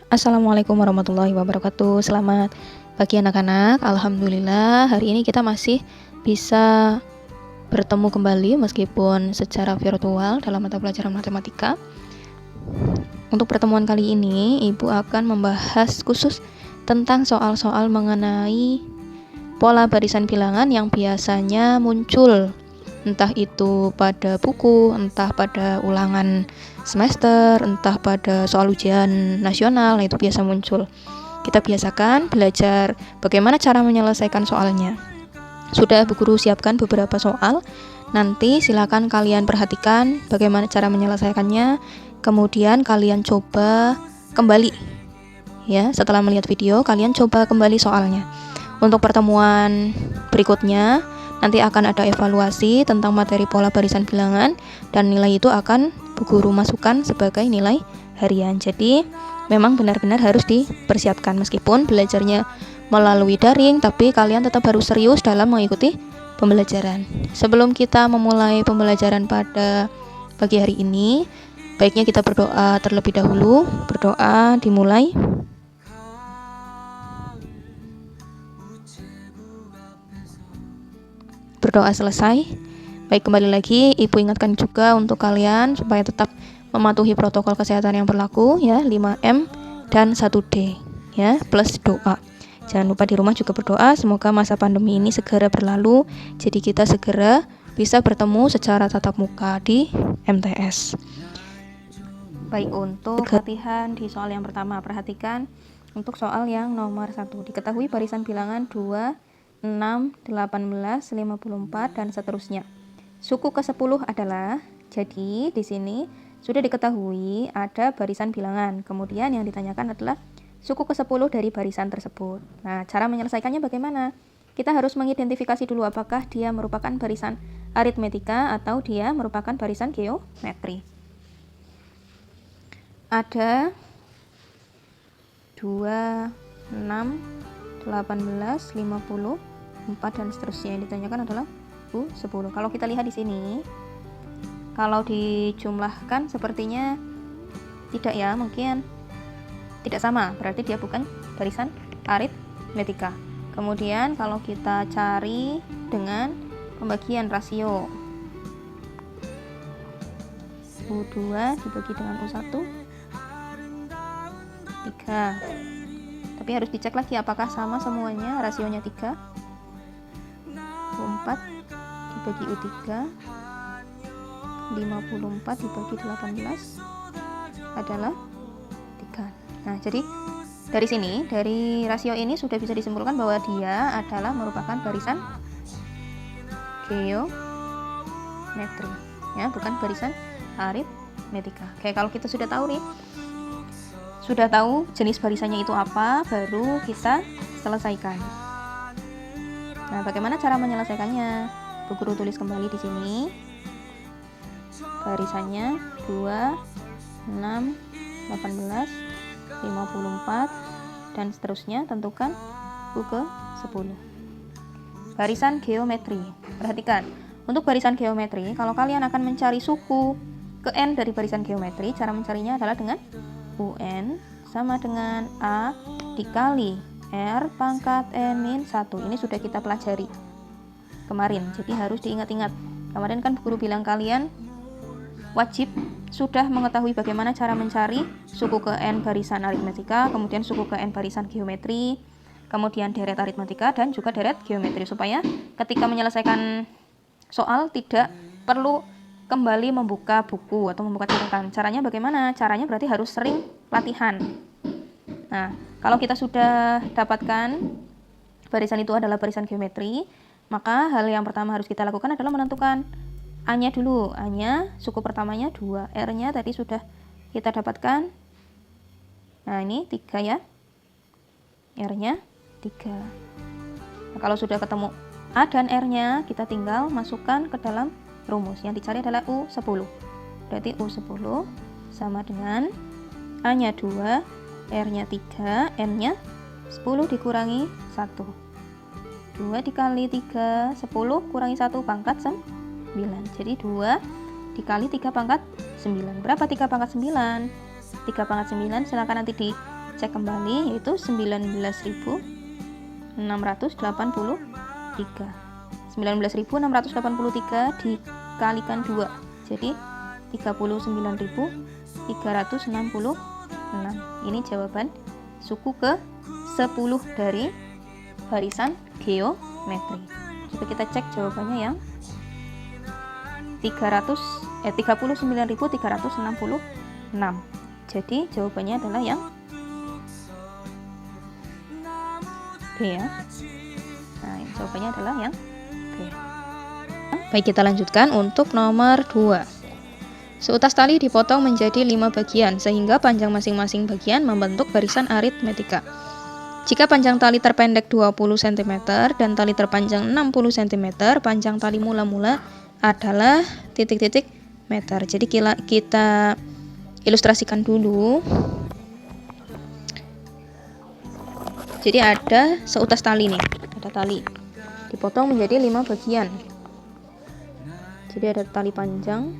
Assalamualaikum warahmatullahi wabarakatuh. Selamat pagi anak-anak. Alhamdulillah hari ini kita masih bisa bertemu kembali meskipun secara virtual dalam mata pelajaran matematika. Untuk pertemuan kali ini Ibu akan membahas khusus tentang soal-soal mengenai pola barisan bilangan yang biasanya muncul entah itu pada buku, entah pada ulangan semester, entah pada soal ujian nasional, itu biasa muncul. Kita biasakan belajar bagaimana cara menyelesaikan soalnya. Sudah Bu Guru siapkan beberapa soal, nanti silakan kalian perhatikan bagaimana cara menyelesaikannya, kemudian kalian coba kembali. Ya, setelah melihat video, kalian coba kembali soalnya. Untuk pertemuan berikutnya, nanti akan ada evaluasi tentang materi pola barisan bilangan dan nilai itu akan Bu Guru masukkan sebagai nilai harian. Jadi memang benar-benar harus dipersiapkan meskipun belajarnya melalui daring, tapi kalian tetap harus serius dalam mengikuti pembelajaran. Sebelum kita memulai pembelajaran pada pagi hari ini, baiknya kita berdoa terlebih dahulu. Berdoa dimulai. Berdoa selesai. Baik, kembali lagi Ibu ingatkan juga untuk kalian supaya tetap mematuhi protokol kesehatan yang berlaku ya, 5M dan 1D ya, plus doa. Jangan lupa di rumah juga berdoa semoga masa pandemi ini segera berlalu, jadi kita segera bisa bertemu secara tatap muka di MTS. Baik, untuk latihan di soal yang pertama, perhatikan untuk soal yang nomor 1. Diketahui barisan bilangan 2, 6, 18, 54 dan seterusnya. Suku ke-10 adalah, jadi di sini sudah diketahui ada barisan bilangan. Kemudian yang ditanyakan adalah suku ke-10 dari barisan tersebut. Nah, cara menyelesaikannya bagaimana? Kita harus mengidentifikasi dulu apakah dia merupakan barisan aritmetika atau dia merupakan barisan geometri. Ada 2, 6, 18, 50, 4 dan seterusnya. Yang ditanyakan adalah U10. Kalau kita lihat di sini, kalau dijumlahkan sepertinya tidak ya, mungkin tidak sama, berarti dia bukan barisan aritmetika. Kemudian kalau kita cari dengan pembagian rasio, U2 dibagi dengan U1 3. Tapi harus dicek lagi apakah sama semuanya, rasionya 3. U4 dibagi U3, 54 dibagi 18 adalah 3. Nah, jadi dari sini, dari rasio ini sudah bisa disimpulkan bahwa dia adalah merupakan barisan geometri ya, bukan barisan aritmetika. Oke, kalau kita sudah tahu nih, sudah tahu jenis barisannya itu apa, baru kita selesaikan. Nah, bagaimana cara menyelesaikannya? Bu Guru tulis kembali di sini. Barisannya 2, 6, 18, 54 dan seterusnya. Tentukan U ke-10. Barisan geometri. Perhatikan, untuk barisan geometri, kalau kalian akan mencari suku ke N dari barisan geometri, cara mencarinya adalah dengan UN sama dengan A dikali R pangkat N-1. Ini sudah kita pelajari kemarin, jadi harus diingat-ingat. Kemarin kan guru bilang kalian wajib sudah mengetahui bagaimana cara mencari suku ke N barisan aritmetika, kemudian suku ke N barisan geometri, kemudian deret aritmetika dan juga deret geometri, supaya ketika menyelesaikan soal tidak perlu kembali membuka buku atau membuka catatan. Caranya bagaimana? Caranya berarti harus sering latihan. Nah, kalau kita sudah dapatkan barisan itu adalah barisan geometri, maka hal yang pertama harus kita lakukan adalah menentukan A-nya dulu. A-nya, suku pertamanya 2, R-nya tadi sudah kita dapatkan. Nah, ini 3 ya. R-nya 3. Nah, kalau sudah ketemu A dan R-nya, kita tinggal masukkan ke dalam rumus. Yang dicari adalah U10. Berarti U10 sama dengan A-nya 2, R-nya 3, M-nya 10 dikurangi 1. 2 dikali 3, 10 kurangi 1 pangkat 9. Jadi 2 dikali 3 pangkat 9. Berapa 3 pangkat 9? 3 pangkat 9 silakan nanti cek kembali, yaitu 19.683. 19.683 dikalikan 2, jadi 39.366. Ini jawaban suku ke-10 dari barisan geometri. Coba kita cek jawabannya yang 39.366. Jadi jawabannya adalah yang B ya. Nah, jawabannya adalah yang B. Baik, kita lanjutkan untuk nomor 2. Seutas tali dipotong menjadi 5 bagian, sehingga panjang masing-masing bagian membentuk barisan aritmetika. Jika panjang tali terpendek 20 cm dan tali terpanjang 60 cm, panjang tali mula-mula adalah titik-titik meter. Jadi kita ilustrasikan dulu. Jadi ada seutas tali nih, ada tali dipotong menjadi 5 bagian. Jadi ada tali panjang,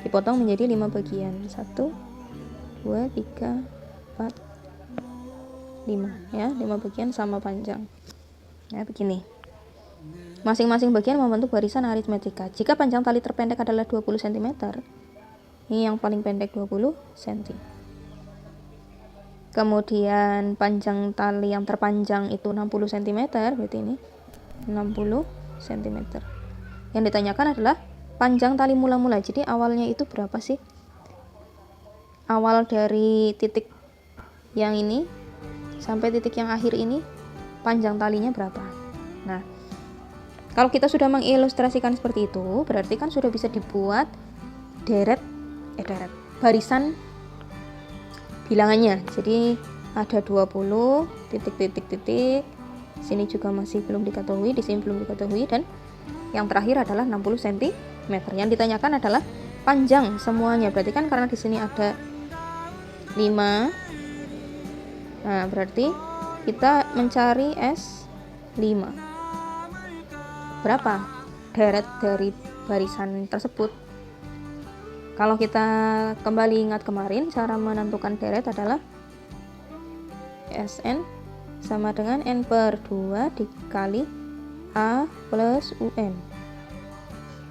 dipotong menjadi 5 bagian. 1, 2, 3, 4, 5 ya, 5 bagian sama panjang. Ya, begini. Masing-masing bagian membentuk barisan aritmetika. Jika panjang tali terpendek adalah 20 cm, ini yang paling pendek 20 cm. Kemudian panjang tali yang terpanjang itu 60 cm, berarti ini 60 cm. Yang ditanyakan adalah panjang tali mula-mula. Jadi awalnya itu berapa sih? Awal dari titik yang ini sampai titik yang akhir ini, panjang talinya berapa? Nah, kalau kita sudah mengilustrasikan seperti itu, berarti kan sudah bisa dibuat barisan bilangannya. Jadi ada 20 titik-titik-titik. Sini juga masih belum diketahui, di sini belum diketahui, dan yang terakhir adalah 60 cm. Yang ditanyakan adalah panjang semuanya. Berarti kan karena di sini ada 5. Nah, berarti kita mencari S5. Berapa deret dari barisan tersebut? Kalau kita kembali ingat kemarin, cara menentukan deret adalah Sn sama dengan N per 2 dikali A plus UN.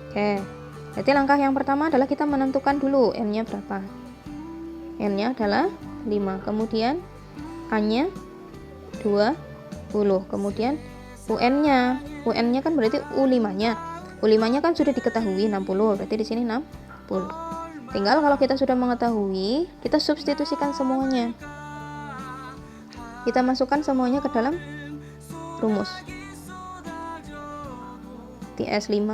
Oke, jadi langkah yang pertama adalah kita menentukan dulu N-nya berapa. N-nya adalah 5, kemudian A-nya 20, kemudian UN-nya kan berarti U5-nya. U5-nya kan sudah diketahui 60, berarti di sini 60. Tinggal kalau kita sudah mengetahui, kita substitusikan semuanya. Kita masukkan semuanya ke dalam rumus. Di S5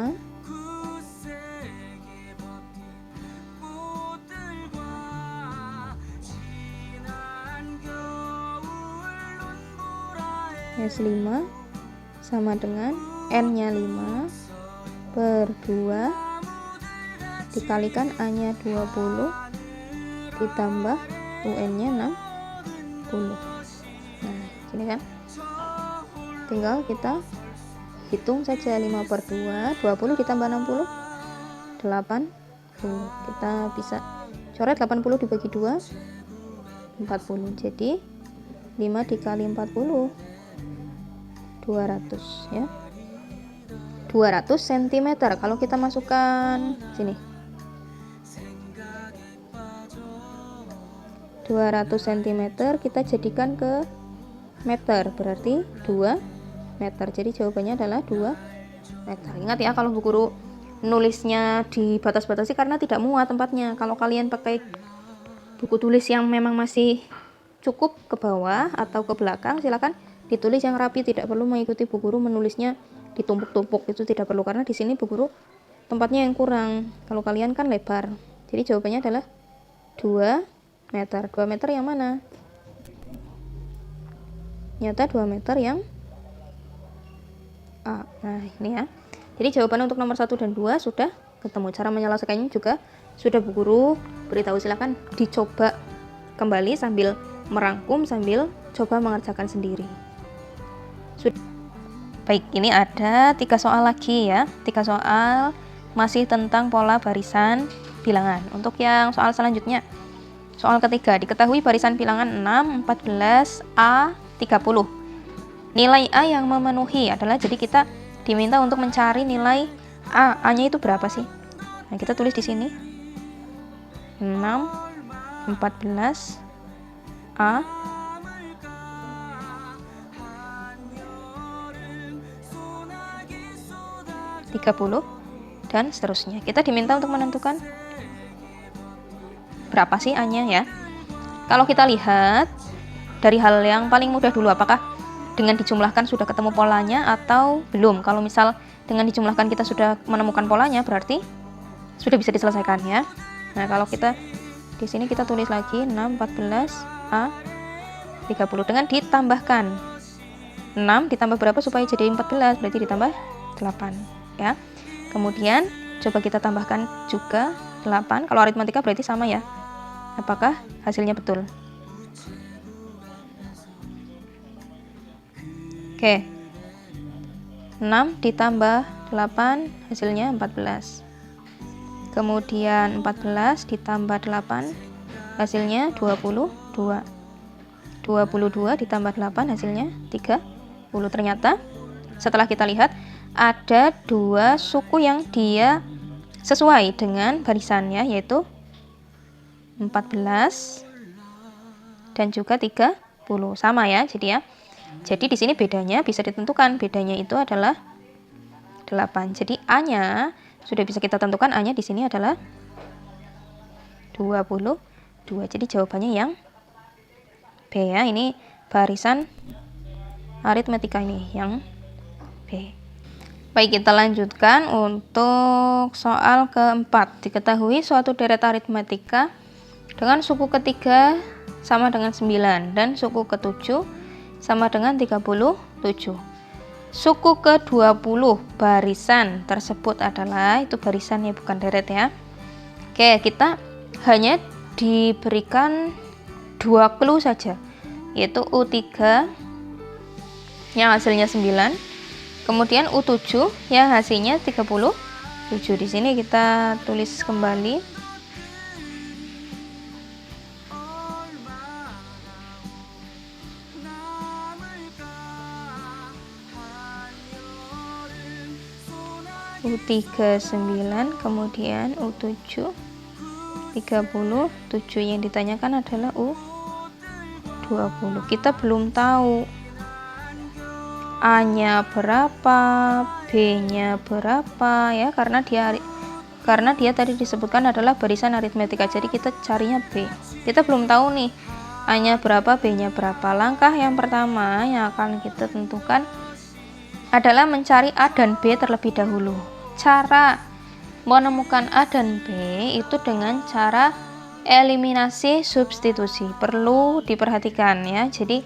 sama dengan N-nya 5 per 2 dikalikan A-nya 20 ditambah UN-nya 60. Nah, sini kan tinggal kita hitung saja. 5 per 2, 20 ditambah 60, 80. Kita bisa coret 80 dibagi 2, 40. Jadi 5 dikali 40, 200 ya. 200 cm. Kalau kita masukkan sini 200 cm, kita jadikan ke meter, berarti 2 meter. Jadi jawabannya adalah 2 meter. Ingat ya, kalau Bu Guru nulisnya dibatas-batasi karena tidak muat tempatnya. Kalau kalian pakai buku tulis yang memang masih cukup ke bawah atau ke belakang, silakan ditulis yang rapi, tidak perlu mengikuti Bu Guru menulisnya ditumpuk-tumpuk, itu tidak perlu, karena di sini Bu Guru tempatnya yang kurang. Kalau kalian kan lebar. Jadi jawabannya adalah 2 meter. 2 meter yang mana? Nyata 2 meter yang A. Nah, ini ya. Jadi jawaban untuk nomor 1 dan 2 sudah ketemu. Cara menyelesaikannya juga sudah Bu Guru beritahu. Silakan dicoba kembali sambil merangkum, sambil coba mengerjakan sendiri. Baik, ini ada 3 soal lagi ya. 3 soal masih tentang pola barisan bilangan. Untuk yang soal selanjutnya, soal ketiga, diketahui barisan bilangan 6, 14, A, 30. Nilai A yang memenuhi adalah, jadi kita diminta untuk mencari nilai A. A-nya itu berapa sih? Nah, kita tulis di sini 6, 14, A, 30, dan seterusnya. Kita diminta untuk menentukan berapa sih A-nya ya. Kalau kita lihat dari hal yang paling mudah dulu, apakah dengan dijumlahkan sudah ketemu polanya atau belum? Kalau misal dengan dijumlahkan kita sudah menemukan polanya, berarti sudah bisa diselesaikan ya. Nah, kalau kita di sini kita tulis lagi 6, 14, A, 30 dengan ditambahkan 6 ditambah berapa supaya jadi 14, berarti ditambah 8 ya. Kemudian coba kita tambahkan juga 8. Kalau aritmatika berarti sama ya. Apakah hasilnya betul? Oke. 6 ditambah 8 hasilnya 14. Kemudian 14 ditambah 8 hasilnya 22. 22 ditambah 8 hasilnya 30. Ternyata setelah kita lihat ada dua suku yang dia sesuai dengan barisannya, yaitu 14 dan juga 30. Sama ya, jadi ya. Jadi di sini bedanya bisa ditentukan, bedanya itu adalah 8. Jadi A-nya sudah bisa kita tentukan, A-nya di sini adalah 22. Jadi jawabannya yang B ya. Ini barisan aritmetika, ini yang B. Baik, kita lanjutkan untuk soal keempat. Diketahui suatu deret aritmetika dengan suku ketiga sama dengan 9 dan suku ke-7 sama dengan 37. Suku ke-20 barisan tersebut adalah, itu barisannya bukan deret ya. Oke, kita hanya diberikan 2 clue saja, yaitu U3 yang hasilnya 9. Kemudian U7 yang hasilnya 37. Di sini kita tulis kembali. U3 9, kemudian U7 37. Yang ditanyakan adalah U20. Kita belum tahu A-nya berapa, B-nya berapa ya, karena dia tadi disebutkan adalah barisan aritmetika. Jadi kita carinya B. Kita belum tahu nih A-nya berapa, B-nya berapa. Langkah yang pertama yang akan kita tentukan adalah mencari A dan B terlebih dahulu. Cara menemukan A dan B itu dengan cara eliminasi substitusi. Perlu diperhatikan ya. Jadi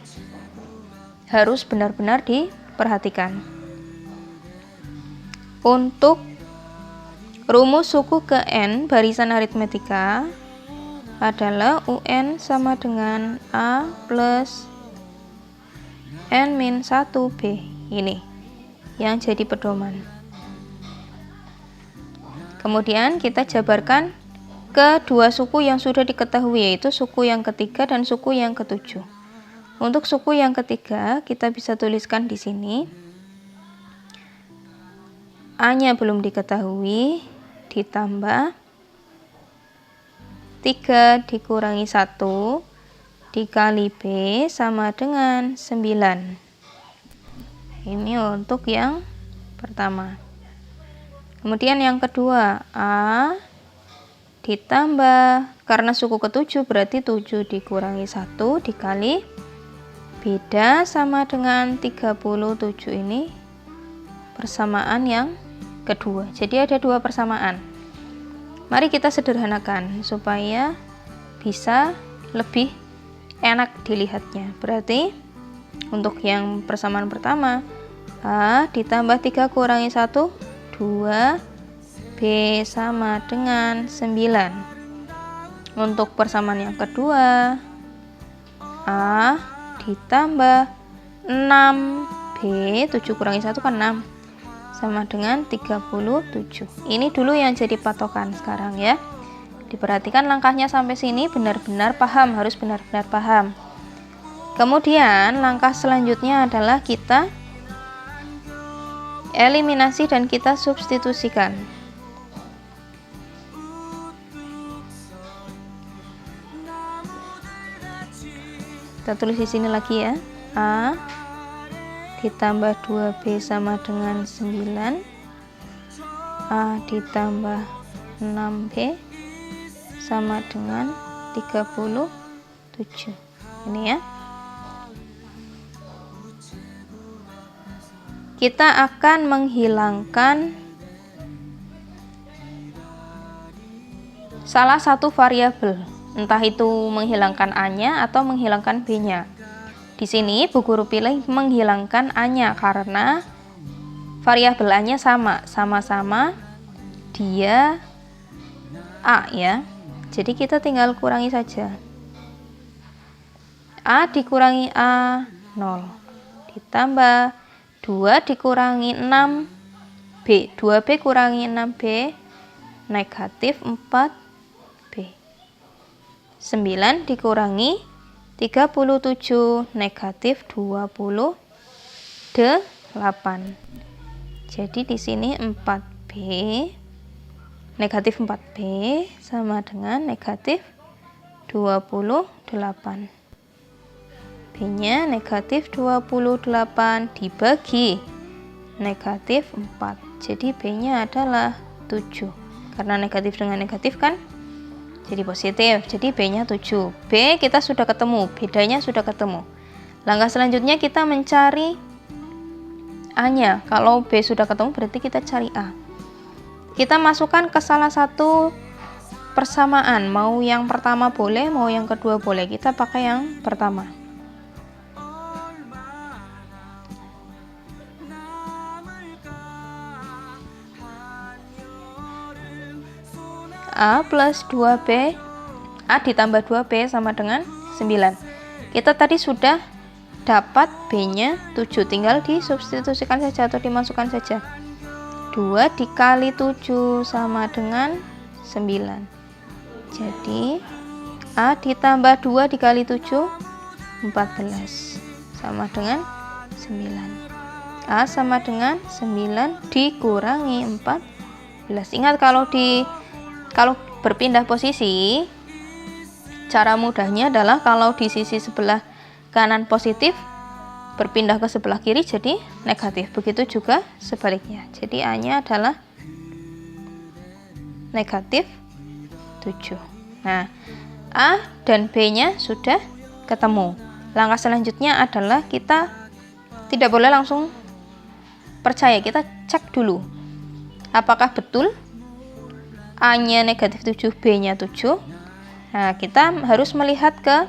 harus benar-benar diperhatikan. Untuk rumus suku ke N barisan aritmetika adalah UN sama dengan A plus N min 1B. Ini yang jadi pedoman. Kemudian kita jabarkan kedua suku yang sudah diketahui, yaitu suku yang ketiga dan suku yang ke-7. Untuk suku yang ketiga, kita bisa tuliskan di sini. A-nya belum diketahui, ditambah 3 dikurangi 1 dikali B sama dengan 9. Ini untuk yang pertama. Kemudian yang kedua, A ditambah, karena suku ke-7 berarti 7 dikurangi 1 dikali beda sama dengan 37. Ini persamaan yang kedua. Jadi ada dua persamaan. Mari kita sederhanakan supaya bisa lebih enak dilihatnya. Berarti untuk yang persamaan pertama, A ditambah 3 kurangi 1 2, B sama dengan 9. Untuk persamaan yang kedua, A ditambah 6B, 7 kurangi 1 kan 6, sama dengan 37. Ini dulu yang jadi patokan sekarang ya. Diperhatikan langkahnya sampai sini benar-benar paham, harus benar-benar paham. Kemudian langkah selanjutnya adalah kita eliminasi dan kita substitusikan. Kita tulis di sini lagi ya. A ditambah 2B sama dengan 9. A ditambah 6B sama dengan 37. Ini ya. Kita akan menghilangkan salah satu variabel, entah itu menghilangkan A-nya atau menghilangkan B-nya. Di sini Bu Guru pilih menghilangkan A-nya karena variabel A-nya sama-sama dia A ya. Jadi kita tinggal kurangi saja. A dikurangi A 0 ditambah 2 dikurangi 6B, 2B kurangi 6B negatif 4B. 9 dikurangi 37 negatif 28. Jadi di sini 4B negatif 4B sama dengan negatif 28. B-nya negatif 28 dibagi negatif 4. Jadi B-nya adalah 7. Karena negatif dengan negatif kan jadi positif. Jadi B-nya 7. B kita sudah ketemu, bedanya sudah ketemu. Langkah selanjutnya kita mencari A-nya. Kalau B sudah ketemu berarti kita cari A. Kita masukkan ke salah satu persamaan. Mau yang pertama boleh, mau yang kedua boleh. Kita pakai yang pertama. A plus 2B, A ditambah 2B sama dengan 9. Kita tadi sudah dapat B-nya 7, tinggal disubstitusikan saja atau dimasukkan saja. 2 dikali 7 sama dengan 9. Jadi A ditambah 2 dikali 7, 14 sama dengan 9. A sama dengan 9 dikurangi 14. Ingat kalau berpindah posisi, cara mudahnya adalah kalau di sisi sebelah kanan positif, berpindah ke sebelah kiri jadi negatif. Begitu juga sebaliknya. Jadi A-nya adalah negatif 7. Nah, A dan B-nya sudah ketemu. Langkah selanjutnya adalah kita tidak boleh langsung percaya, kita cek dulu. Apakah betul A-nya negatif 7, B-nya 7. Nah, kita harus melihat ke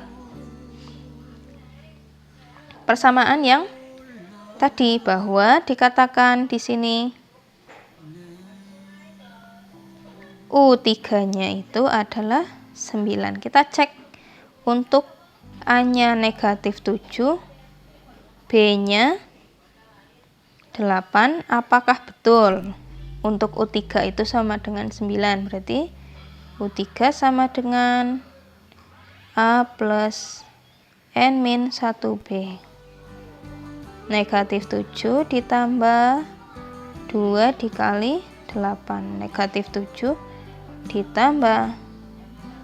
persamaan yang tadi, bahwa dikatakan di sini U3-nya itu adalah 9. Kita cek untuk A-nya negatif 7, B-nya 8, apakah betul? Untuk U3 itu sama dengan 9, berarti U3 sama dengan A plus N min 1B. Negatif 7 ditambah 2 dikali 8. Negatif 7 ditambah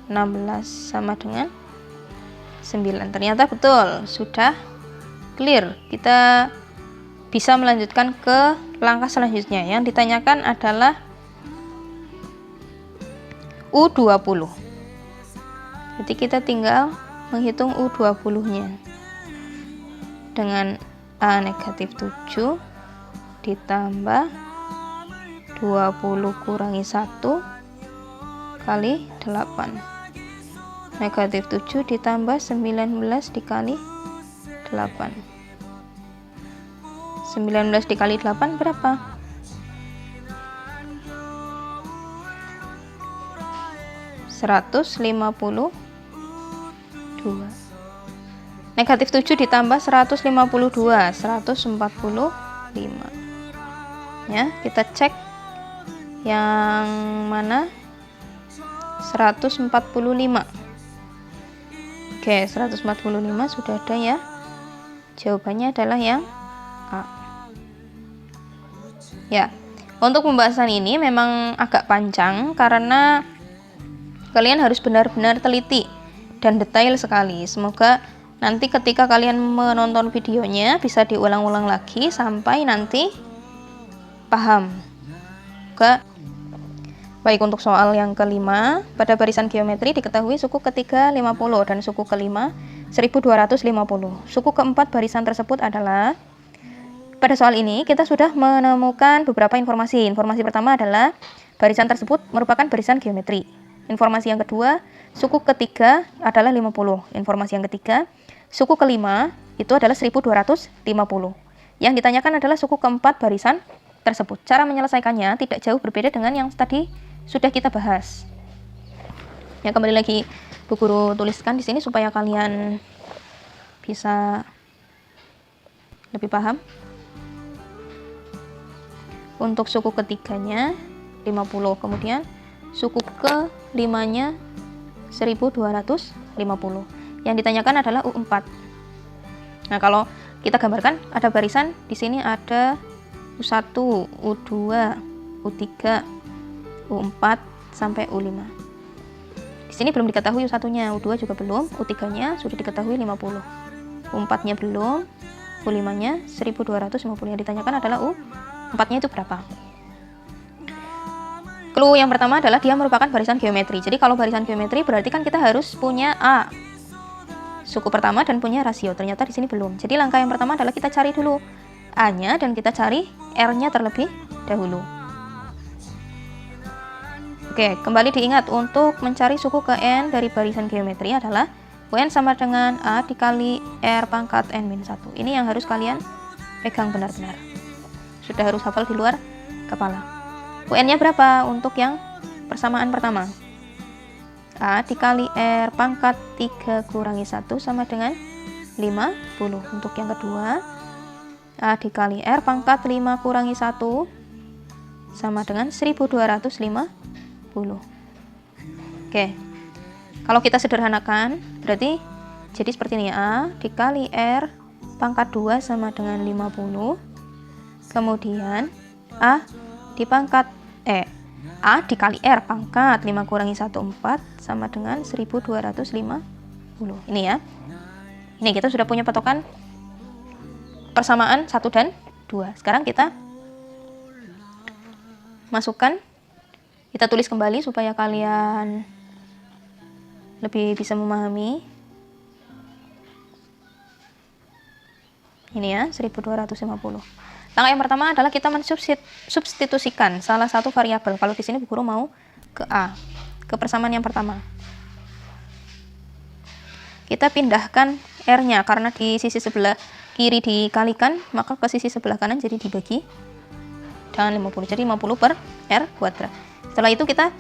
16 sama dengan 9. Ternyata betul, sudah clear. Kita bisa melanjutkan ke langkah selanjutnya. Yang ditanyakan adalah U20. Jadi kita tinggal menghitung U20-nya. Dengan A negatif 7 ditambah 20 kurangi 1 kali 8. Negatif 7 ditambah 19 dikali 8. 19 dikali 8 berapa? 152. Negatif 7 ditambah 152, 145. Ya, kita cek yang mana 145. Oke, 145 sudah ada ya. Jawabannya adalah yang A. Ya, untuk pembahasan ini memang agak panjang karena kalian harus benar-benar teliti dan detail sekali. Semoga nanti ketika kalian menonton videonya bisa diulang-ulang lagi sampai nanti paham. Juga baik, untuk soal yang kelima, pada barisan geometri diketahui suku ketiga 50 dan suku kelima 1250. Suku keempat barisan tersebut adalah, pada soal ini kita sudah menemukan beberapa informasi. Informasi pertama adalah barisan tersebut merupakan barisan geometri. Informasi yang kedua, suku ketiga adalah 50. Informasi yang ketiga, suku kelima itu adalah 1250. Yang ditanyakan adalah suku keempat barisan tersebut. Cara menyelesaikannya tidak jauh berbeda dengan yang tadi sudah kita bahas. Ya, kembali lagi Bu Guru tuliskan di sini supaya kalian bisa lebih paham. Untuk suku ketiganya 50, kemudian suku kelimanya 1250. Yang ditanyakan adalah U4. Nah, kalau kita gambarkan ada barisan di sini ada U1, U2, U3, U4 sampai U5. Di sini belum diketahui U1-nya, U2 juga belum, U3-nya sudah diketahui 50. U4-nya belum, U5-nya 1250. Yang ditanyakan adalah U4-nya itu berapa? Clue yang pertama adalah dia merupakan barisan geometri. Jadi kalau barisan geometri berarti kan kita harus punya A, suku pertama, dan punya rasio. Ternyata di sini belum. Jadi langkah yang pertama adalah kita cari dulu A-nya dan kita cari R-nya terlebih dahulu. Oke, kembali diingat untuk mencari suku ke N dari barisan geometri adalah UN sama dengan A dikali R pangkat N-1. Ini yang harus kalian pegang benar-benar. Sudah harus hafal di luar kepala. UN-nya berapa untuk yang persamaan pertama? A dikali R pangkat 3 kurangi 1 sama dengan 50. Untuk yang kedua, A dikali R pangkat 5 kurangi 1 sama dengan 1250. Oke, kalau kita sederhanakan berarti jadi seperti ini. A dikali R pangkat 2 sama dengan 50. Kemudian A dikali R pangkat 5 kurangi 1, 4 sama dengan 1250. Ini ya. Ini kita sudah punya patokan persamaan 1 dan 2. Sekarang kita masukkan, kita tulis kembali supaya kalian lebih bisa memahami. Ini ya, 1250. Langkah yang pertama adalah kita mensubstitusikan salah satu variabel. Kalau di sini Bu Guru mau ke A, ke persamaan yang pertama. Kita pindahkan R-nya karena di sisi sebelah kiri dikalikan, maka ke sisi sebelah kanan jadi dibagi dengan 50. Jadi 50 per R kuadrat. Setelah itu kita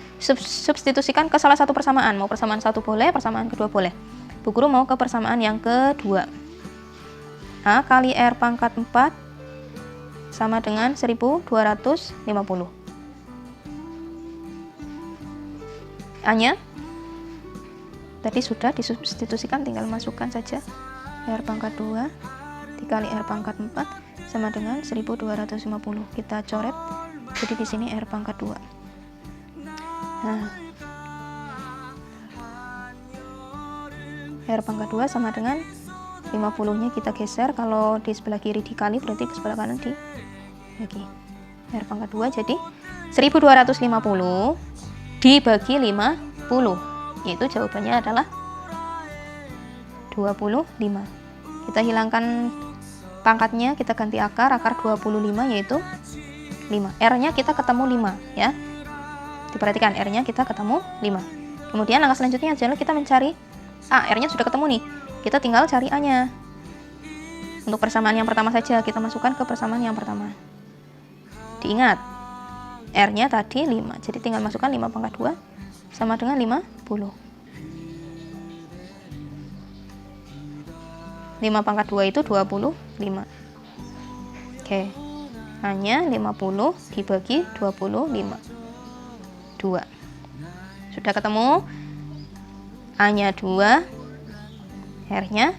substitusikan ke salah satu persamaan. Mau persamaan satu boleh, persamaan kedua boleh. Bu Guru mau ke persamaan yang kedua. A kali R pangkat 4 sama dengan 1250. A-nya tadi sudah disubstitusikan, tinggal masukkan saja R pangkat 2 dikali R pangkat 4 sama dengan 1250. Kita coret, jadi di sini R pangkat 2. Nah, R pangkat 2 sama dengan 50-nya kita geser. Kalau di sebelah kiri dikali berarti ke sebelah kanan dibagi. R pangkat 2 jadi 1250 dibagi 50, yaitu jawabannya adalah 25. Kita hilangkan pangkatnya, kita ganti akar 25 yaitu 5. R-nya kita ketemu 5 ya. Diperhatikan, R-nya kita ketemu 5. Kemudian langkah selanjutnya adalah kita mencari A. R-nya sudah ketemu nih. Kita tinggal cari A-nya. Untuk persamaan yang pertama saja, kita masukkan ke persamaan yang pertama. Diingat, R-nya tadi 5. Jadi tinggal masukkan 5 pangkat 2 sama dengan 50. 5 pangkat 2 itu 25. Oke. Hanya 50 dibagi 25. 2. Sudah ketemu? A-nya 2, R-nya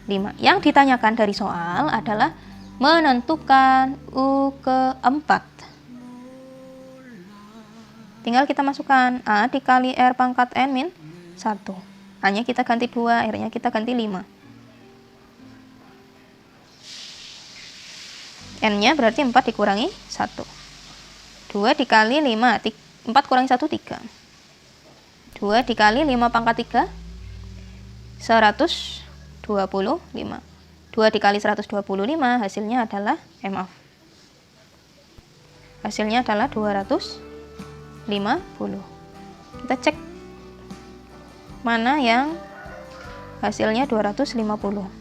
5. Yang ditanyakan dari soal adalah menentukan U keempat. Tinggal kita masukkan A dikali R pangkat N min 1. A-nya kita ganti 2, R-nya kita ganti 5. N-nya berarti 4 dikurangi 1. 2 dikali 5, 4 kurangi 1, 3. 2 dikali 5 pangkat 3, 125. 2 dikali 125, hasilnya adalah, hasilnya adalah 250. Kita cek mana yang hasilnya 250.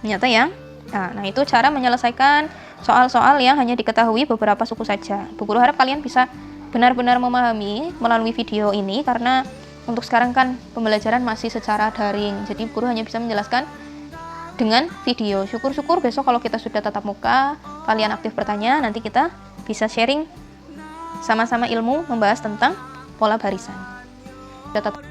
Ternyata yang nah itu cara menyelesaikan soal-soal yang hanya diketahui beberapa suku saja. Bu Guru harap kalian bisa benar-benar memahami melalui video ini, karena untuk sekarang kan pembelajaran masih secara daring, jadi Bu Guru hanya bisa menjelaskan dengan video. Syukur-syukur besok kalau kita sudah tatap muka, kalian aktif bertanya, nanti kita bisa sharing sama-sama ilmu membahas tentang pola barisan. Sudah tatap